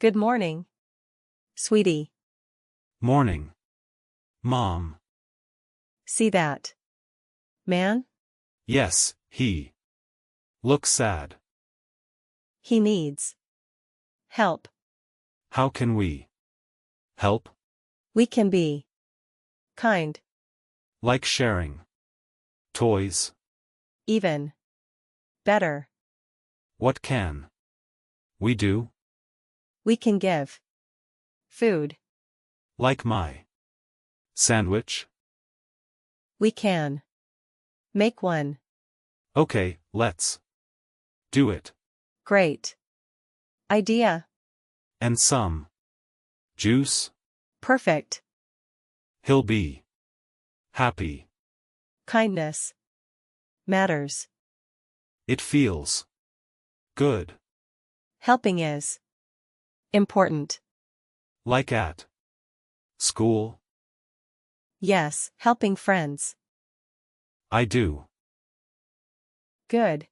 Good morning, sweetie. Morning. Mom. See that man? Yes, he looks sad. He needs help. How can we help? We can be kind, Like sharing toys. even better. What can we do? We can give food. Like my sandwich? We can make one. Okay, let's do it. Great idea. And some juice? Perfect. He'll be happy. Kindness matters. It feels good. Helping is important. Like at school? Yes, helping friends. I do. Good.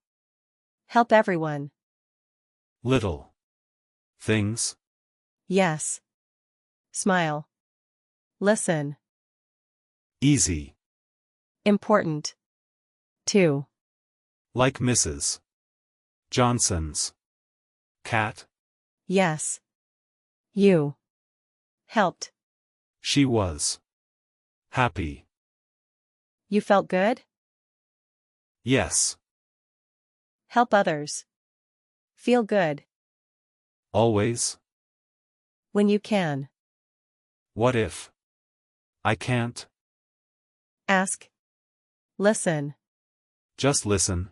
Help everyone. Little things. Yes. Smile. Listen. Easy. Important. Two. Like Mrs. Johnson's cat. Yes. You helped. She was happy. You felt good? Yes. Help others. Feel good. Always. When you can. What if I can't? Ask. Listen. Just listen.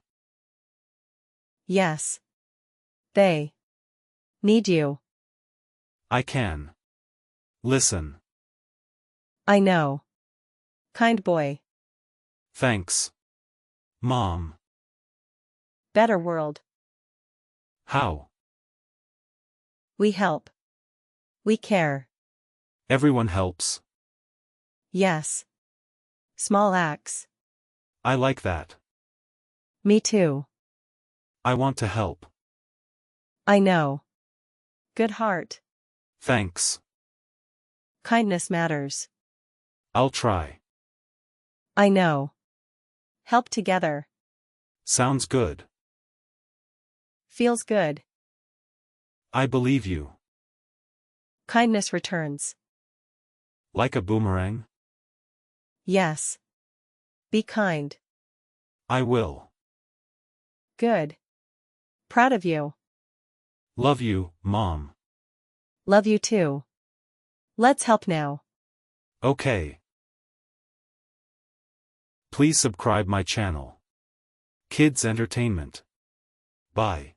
Yes. They need you. I can listen. I know. Kind boy. Thanks, Mom. Better world. How? We help. We care. Everyone helps. Yes. Small acts. I like that. Me too. I want to help. I know. Good heart. Thanks. Kindness matters. I'll try. I know. Help together. Sounds good. Feels good. I believe you. Kindness returns. Like a boomerang? Yes. Be kind. I will. Good. Proud of you. Love you, Mom. Love you too. Let's help now. Okay. Please subscribe my channel. Kids Entertainment. Bye.